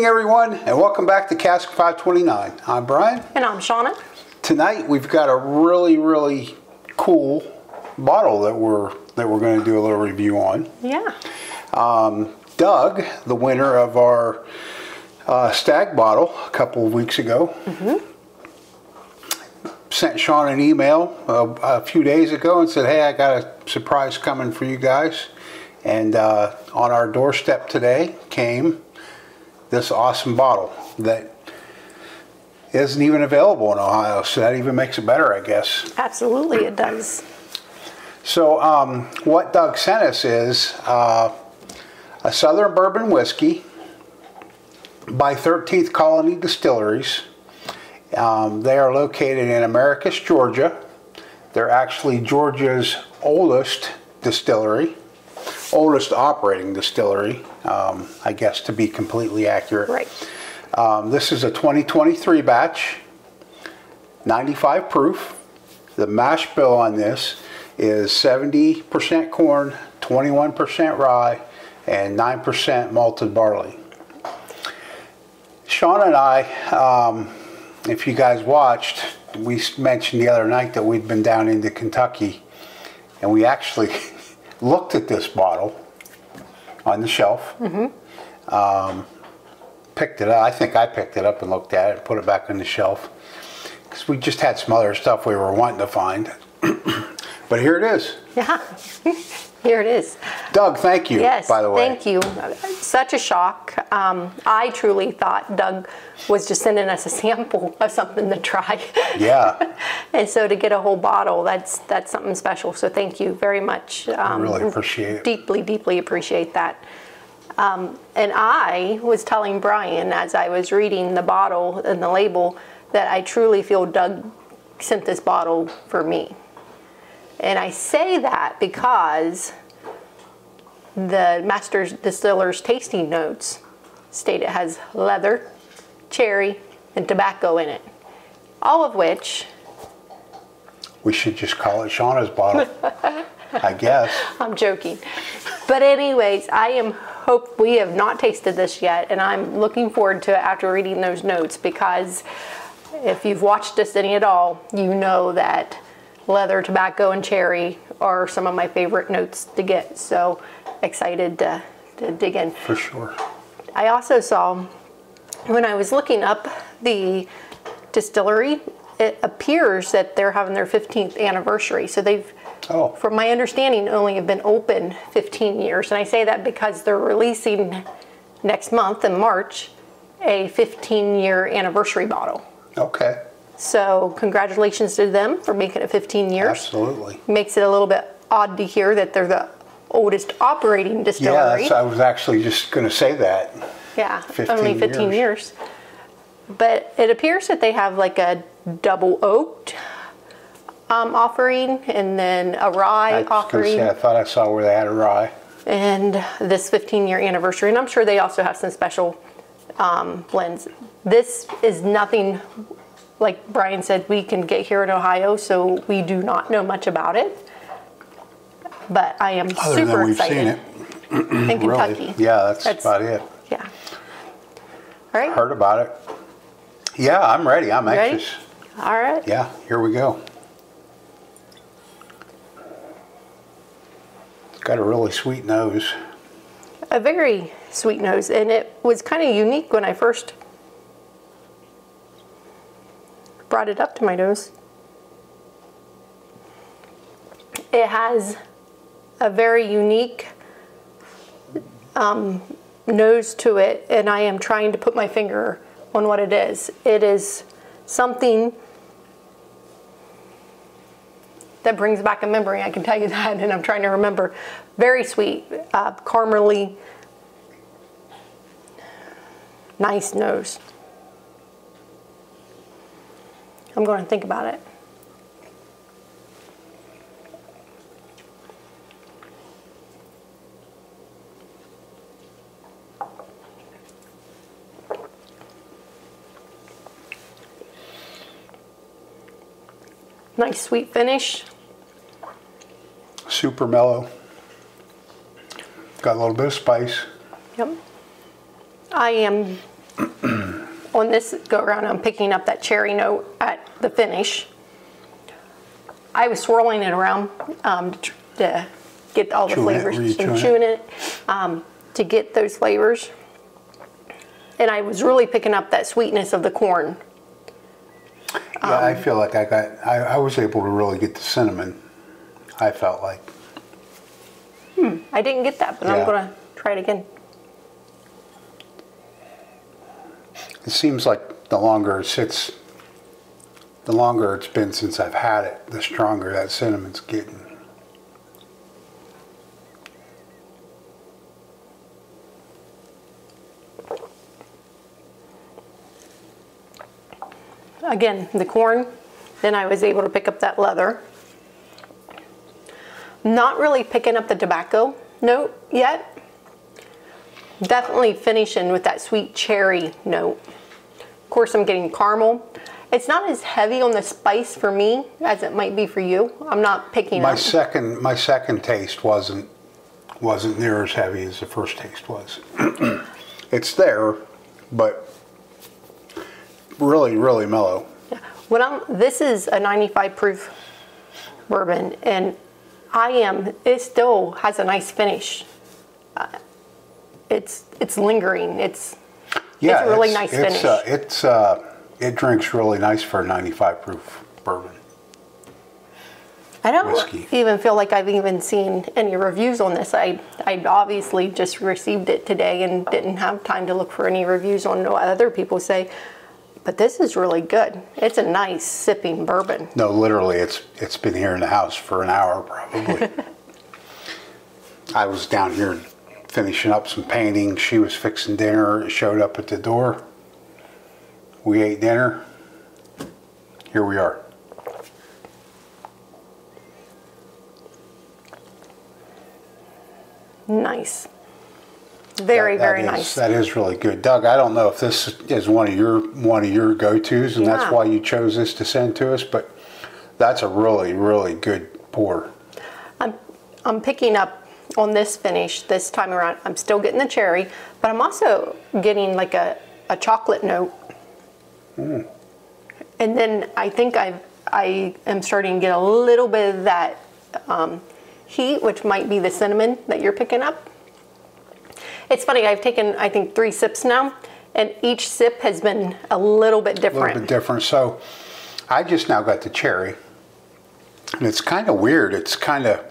evening, everyone, and welcome back to Cask 529. I'm Brian. And I'm Shona. Tonight we've got a really cool bottle that we're going to do a little review on. Yeah. Doug, the winner of our stag bottle a couple of weeks ago, sent Sean an email a few days ago and said, hey, I got a surprise coming for you guys. And on our doorstep today came this awesome bottle that isn't even available in Ohio, so that even makes it better, I guess. Absolutely, it does. So what Doug sent us is a Southern Bourbon whiskey by 13th Colony Distilleries. They are located in Americus, Georgia. They're actually Georgia's oldest distillery. Oldest operating distillery, I guess, to be completely accurate. Right. This is a 2023 batch, 95 proof. The mash bill on this is 70% corn, 21% rye, and 9% malted barley. Sean and I, if you guys watched, we mentioned the other night that we'd been down into Kentucky, and we actually looked at this bottle on the shelf, picked it up. I think I picked it up and looked at it and put it back on the shelf because we just had some other stuff we were wanting to find. But here it is. Yeah, here it is. Doug, thank you, by the way. Thank you. Such a shock. I truly thought Doug was just sending us a sample of something to try. Yeah. And so to get a whole bottle, that's something special. So thank you very much. I really appreciate it. Deeply appreciate that. And I was telling Brian as I was reading the bottle and the label that I truly feel Doug sent this bottle for me. And I say that because the Master Distiller's tasting notes state it has leather, cherry, and tobacco in it. All of which... we should just call it Shona's bottle, I guess. I'm joking. But anyways, we have not tasted this yet, and I'm looking forward to it after reading those notes, because if you've watched us any at all, you know that leather, tobacco, and cherry are some of my favorite notes to get. So excited to dig in. For sure. I also saw, when I was looking up the distillery, it appears that they're having their 15th anniversary. So they've, from my understanding, only have been open 15 years. And I say that because they're releasing next month in March a 15-year anniversary bottle. Okay. So congratulations to them for making it 15 years. Absolutely. Makes it a little bit odd to hear that they're the oldest operating distillery. Yeah, I was actually just going to say that. Yeah, only 15 years. But it appears that they have like a double oaked offering, and then a rye offering. I thought I saw where they had a rye. And this 15-year anniversary. And I'm sure they also have some special blends. This is nothing, like Brian said, we can get here in Ohio, so we do not know much about it. But I am super excited. We've seen it. In Kentucky. Really? Yeah, that's about it. Yeah. All right. Heard about it. Yeah, I'm ready. I'm anxious. All right. Yeah, here we go. It's got a really sweet nose. A very sweet nose, and it was kind of unique when I first brought it up to my nose. It has a very unique nose to it, and I am trying to put my finger on what it is. It is something that brings back a memory, I can tell you that, and I'm trying to remember. Very sweet, caramely, nice nose. I'm going to think about it. Nice sweet finish. Super mellow. Got a little bit of spice. Yep. I am On this go around, I'm picking up that cherry note at the finish. I was swirling it around to get all the flavors and chewing it to get those flavors. And I was really picking up that sweetness of the corn. Yeah, I feel like I was able to really get the cinnamon, I felt like. I didn't get that, but I'm going to try it again. It seems like the longer it sits, the longer it's been since I've had it, the stronger that cinnamon's getting. Again, the corn, then I was able to pick up that leather. Not really picking up the tobacco note yet. Definitely finishing with that sweet cherry note. Of course, I'm getting caramel. It's not as heavy on the spice for me as it might be for you. I'm not picking up. My second taste wasn't near as heavy as the first taste was. It's there, but really, really mellow. This is a 95 proof bourbon, and it still has a nice finish. It's lingering. It's a really nice finish. It drinks really nice for a 95 proof bourbon. I don't even feel like I've even seen any reviews on this. I obviously just received it today and didn't have time to look for any reviews on what other people say. But this is really good. It's a nice sipping bourbon. No, literally, it's been here in the house for an hour probably. I was down here finishing up some painting. She was fixing dinner. It showed up at the door. We ate dinner. Here we are. Nice. Very nice. That is really good. Doug, I don't know if this is one of your go-tos and that's why you chose this to send to us, but that's a really, really good pour. I'm picking up on this finish this time around. I'm still getting the cherry, but I'm also getting like a chocolate note. And then I think I am starting to get a little bit of that heat, which might be the cinnamon that you're picking up. It's funny, I've taken, I think, 3 sips now, and each sip has been a little bit different. A little bit different. So I just now got the cherry, and it's kind of weird. It's kind of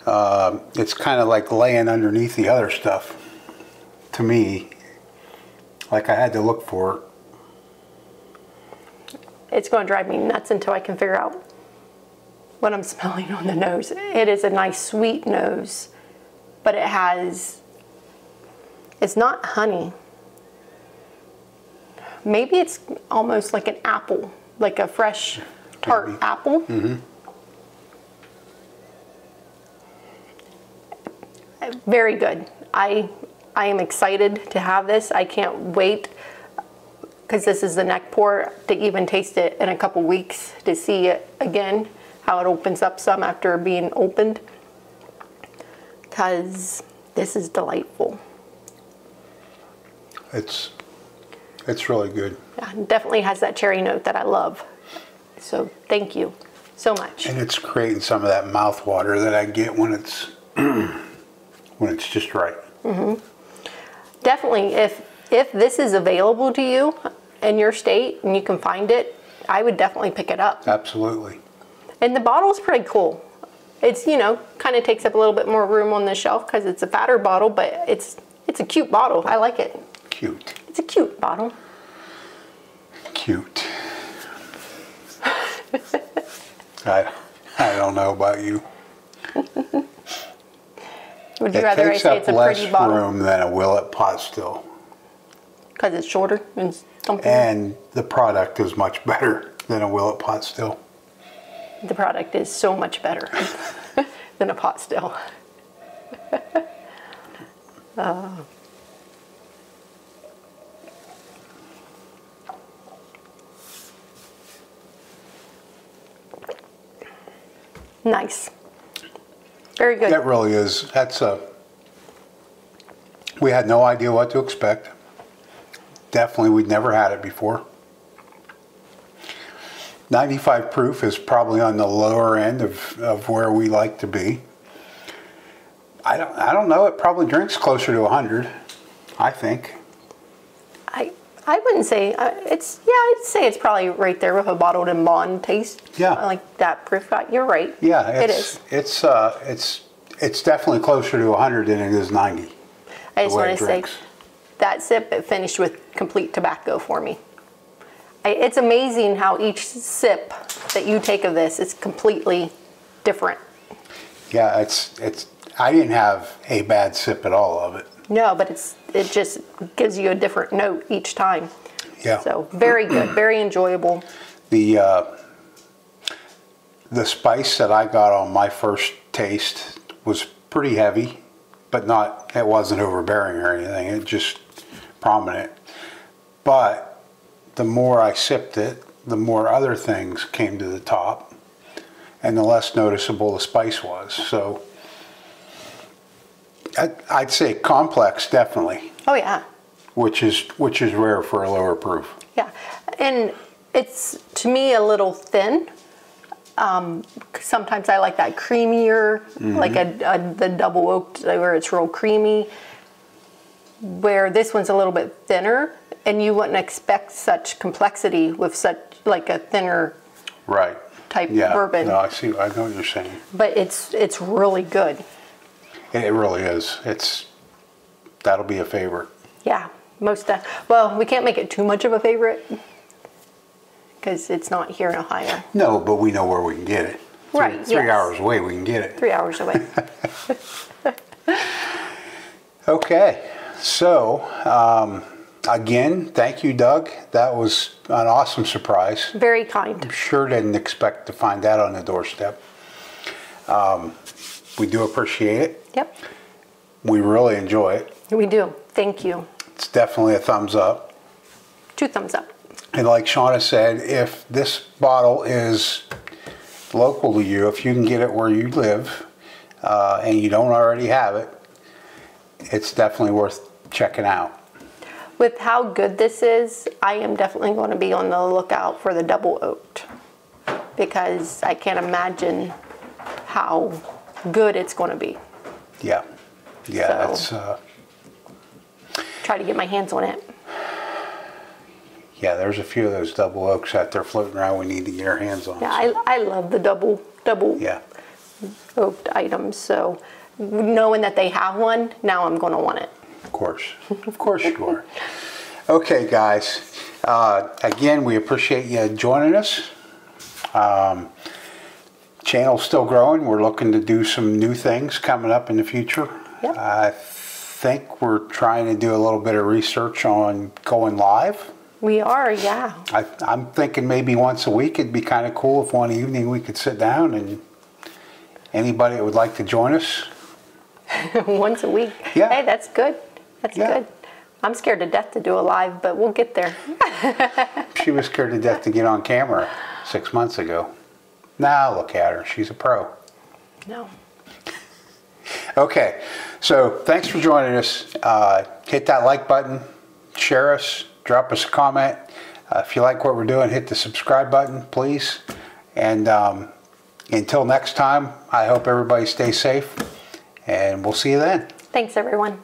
like laying underneath the other stuff to me. Like I had to look for it. It's going to drive me nuts until I can figure out what I'm smelling on the nose. It is a nice sweet nose, but it's not honey. Maybe it's almost like an apple, like a fresh tart apple. Mm-hmm. Very good. I am excited to have this. I can't wait, because this is the neck pour, to even taste it in a couple weeks to see it again, how it opens up some after being opened, because this is delightful. It's really good. Yeah, it definitely has that cherry note that I love. So thank you so much. And it's creating some of that mouth water that I get when it's when it's just right. Mm-hmm. Definitely, if this is available to you in your state and you can find it, I would definitely pick it up. Absolutely. And the bottle's pretty cool. It's, kind of takes up a little bit more room on the shelf because it's a fatter bottle, but it's a cute bottle. I like it. Cute. It's a cute bottle. Cute. I don't know about you. Would you rather I say it's a pretty bottle? It takes up less room than a Willet pot still. Because it's shorter and something? And the product is much better than a Willet pot still. The product is so much better than a pot still. Nice. Very good. That really is. We had no idea what to expect. definitely, we'd never had it before. 95 proof is probably on the lower end of where we like to be. I don't know. It probably drinks closer to 100, I think. I wouldn't say it's. Yeah, I'd say it's probably right there with a bottled and bond taste. Yeah, I like that proof. You're right. Yeah, it is. It's definitely closer to 100 than it is 90. I just want to say that sip, it finished with complete tobacco for me. It's amazing how each sip that you take of this is completely different. Yeah, it's. I didn't have a bad sip at all of it. No, but it just gives you a different note each time. Yeah. So very good, very enjoyable. The spice that I got on my first taste was pretty heavy, but it wasn't overbearing or anything. It just prominent. But the more I sipped it, the more other things came to the top, and the less noticeable the spice was. So I'd say complex, definitely. Oh yeah. Which is rare for a lower proof. Yeah, and it's to me a little thin. Sometimes I like that creamier, like the double oaked where it's real creamy. Where this one's a little bit thinner, and you wouldn't expect such complexity with such like a thinner type bourbon. No, I know what you're saying. But it's really good. It really is. That'll be a favorite. Yeah, well, we can't make it too much of a favorite because it's not here in Ohio. No, but we know where we can get it. Three hours away, we can get it. 3 hours away. Okay, so again, thank you, Doug. That was an awesome surprise. Very kind. I'm sure didn't expect to find that on the doorstep. We do appreciate it. Yep. We really enjoy it. We do. Thank you. It's definitely a thumbs up. 2 thumbs up. And like Shona said, if this bottle is local to you, if you can get it where you live, and you don't already have it, it's definitely worth checking out. With how good this is, I am definitely going to be on the lookout for the double oaked because I can't imagine how good it's going to be. Yeah. Yeah, so, try to get my hands on it. Yeah, there's a few of those double oaks out there floating around we need to get our hands on. Yeah, so. I love the double oaked items. So knowing that they have one, now I'm going to want it. Of course you are. Okay, guys. Again, we appreciate you joining us. Channel's still growing. We're looking to do some new things coming up in the future. Yep. I think we're trying to do a little bit of research on going live. We are, yeah. I'm thinking maybe once a week it'd be kind of cool if one evening we could sit down and anybody that would like to join us. Once a week. Yeah. Hey, that's good. That's good. I'm scared to death to do a live, but we'll get there. She was scared to death to get on camera 6 months ago. Now look at her. She's a pro. No. Okay, so thanks for joining us. Hit that like button, share us, drop us a comment. If you like what we're doing, hit the subscribe button, please. And until next time, I hope everybody stays safe, and we'll see you then. Thanks, everyone.